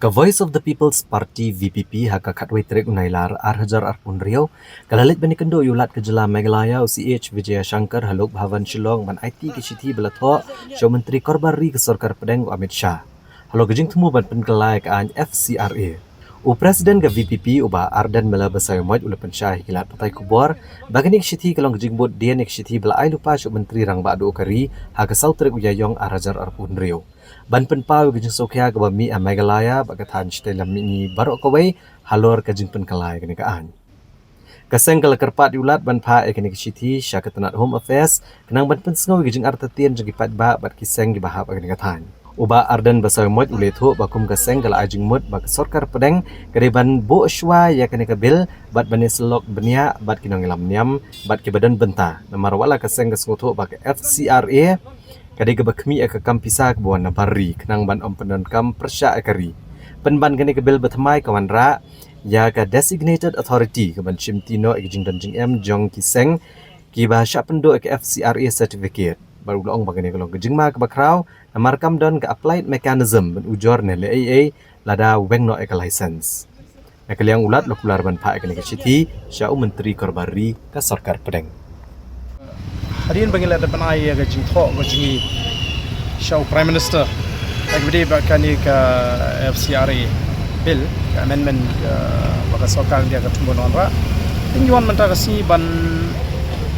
Ka Voice of the People's Party VPP haka katway trek unailar arhajar arpun riau kalalit bani kendo yulat kejela Meghalaya UCH Vijaya Shankar haluk Bhavan Shillong ban IT kishiti belatho Show Menteri Korbari ke Sarkar Pedang Amit Shah halo gejing temu ban penkelai ke an FCRA u Presiden ke VPP uba Ardan mela basai moj ula pensyah hilat patai kubor bagani kishiti kalong gejing bot dia nek kishiti bela ai lupa Show Menteri rang ba adu kari haka sau trek uyayong arhajar arpun riau ban penpau gejing sokya ke bami Meghalaya bagathan stelam ni barok kawai halor kejing penkelai kene kaan kaseng kala kerpat diulat ban pha ekene kishiti syakatanat Home Affairs kenang ban pensngau gejing artatien jagi pat ba bat kiseng gi bahap kene kathan uba Ardan basai moj uletho bakum kaseng kala ajing mut bak Sarkar Pedang keriban bo shwa ya kene kabil bat bani selok benia bat kinong lam niam bat ki badan benta namar wala kaseng kasngotho bak FCRA kadi ke bakmi ke kampisa ke buan nabari kenang ban ompenon kam persya ekari penban kene ke bil betmai kawan ra ya ka designated authority ke ban chimtino ekjing danjing em jong kiseng ki bahasa pendo ke FCRA certificate baru long bagane kolong kejing ma ke bakrau namar kam don ke applied mechanism ban ujor ne AA lada weng no ek license ekaliang ulat lokular ban pha ekene ke siti Syau Menteri Korbari ke Sarkar Pedang Hadirin bagi lada penai ya gajing thok gajing Syau Prime Minister agbede bakani ka FCRA bill ka amendment baka Sarkar dia ka tumbon onra tinjuan mentah kasi ban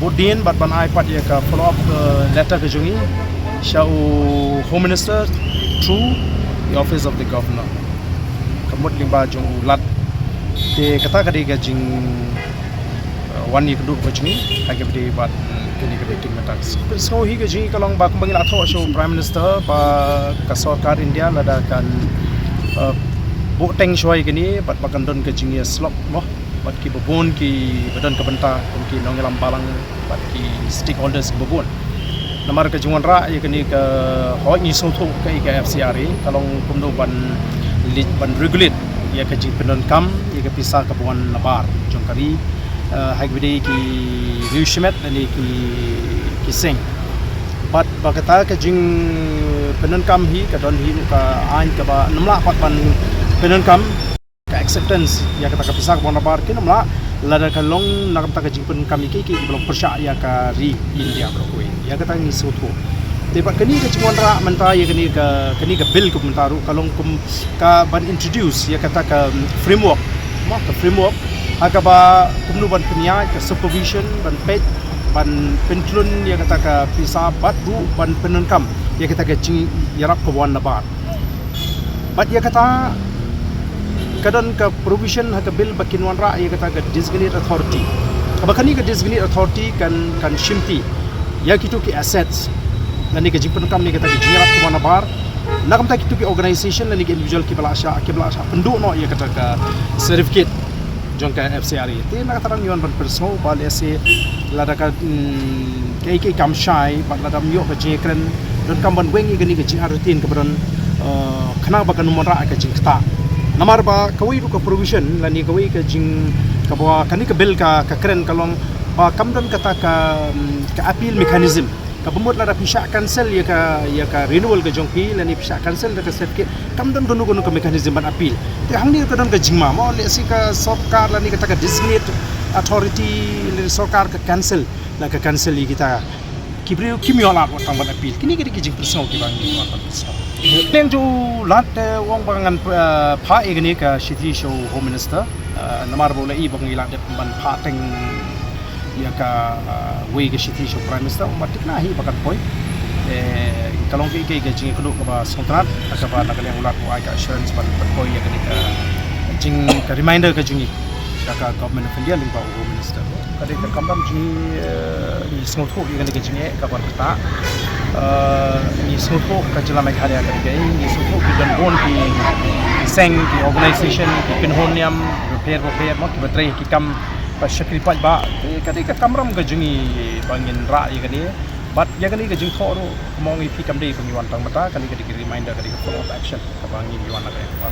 budin bat ban iPad ya ka follow up letter gajungi Syau Home Minister through the Office of the Governor kamut limba jong ulat te kata kadi gajing wani keduk gajungi agbede bat kini ke meeting matak. So hi ke ji kalong ba kumbangil atho Show Prime Minister ba ka Sarkar India lada kan boteng shoi kini bat bakandon ke jingi slop moh bat ki bobon ki badan ke benta ki nongelam balang bat ki stakeholders bobon. Namar ke jingwan ra ya kini ke ho ni so tho ke FCRA kalong kumdo ban regulate ya ke jing penon kam ya ke pisah ke buan labar jongkari hagbide ki riushimet ani ki sing bat bakata ka jing penon kam hi ka don hi ka ain ka ba namla pat ban penon kam ka acceptance ya kata ka pisak bon bar ki namla lada ka long nakam ta ka jing penon kam ki belum persya ya ka ri India bro koi ya kata ni soto debat kani ka jingwan ra menta ya kani ka bill ku mentaru kalong kum ka ban introduce ya kata ka framework ma ka framework agaba kumnu ban peniai ke supervision ban pet ban pentlun ya kata ka pisa bat bu ban penenkam ya kata ka cing yarap ke wan nabar bat ya kata kadon ka provision ha ka bill bakin wan ra ya kata ka designated authority abakani ka designated authority kan shimti ya kitu ki assets nani ka jing penenkam ni kata ka yarap ke wan nabar nakam ta kitu ki organization nani ka individual ki balasha penduk no ya kata ka certificate jongka FCRA te nak taran yon ban perso bal ese lada ka kai kam shai bat lada myo ka jekren don kam ban wengi gani ka jing rutin ka ban khana ba kan nomra ka jing ta namar ba kawai ru ka provision lani kawai ka jing ka ba kani ka bill ka kren kalong ba kam don kata ka appeal mechanism ka bumut lada pisha cancel ya ka renewal ka jongpi lani pisha cancel ka certificate kam don gunu ka mechanism ban appeal te hang ni ka don ka jingma mo le si ka Sarkar lani kata ka designated authority le Sarkar ka cancel la ka cancel li kita kibriu kimiola ko tang ban appeal kini ki jing persau ki bang ni ban persau teng jo lat wong bangan pha egni ka city Show Home Minister namar bola i bang ilang de ban pha teng ya ka we ke city Show Prime Minister matik na hi bakat poi kalong ki jing kudu ka ba sontrat ka ba nakaliang ulat ko ay ka assurance ban poi ya ka jing ka reminder ka jingi ka government of India lingba Home Minister kadi ka kambam jingi ni smotho ya ka jingi ka bar kata ni smotho ka jila Meghalaya ka ni smotho ki dan bon ki seng ki organization ki pinhoniam repair mo ki batrai ki kam pa shakri pa ba kadi ka kamram ka jingi bangin ra ya kani but ya kani ka jing thoro mong i pi kam dei pangiwan tang mata kani ka reminder kadi ka follow up action ka bangi yuan na ka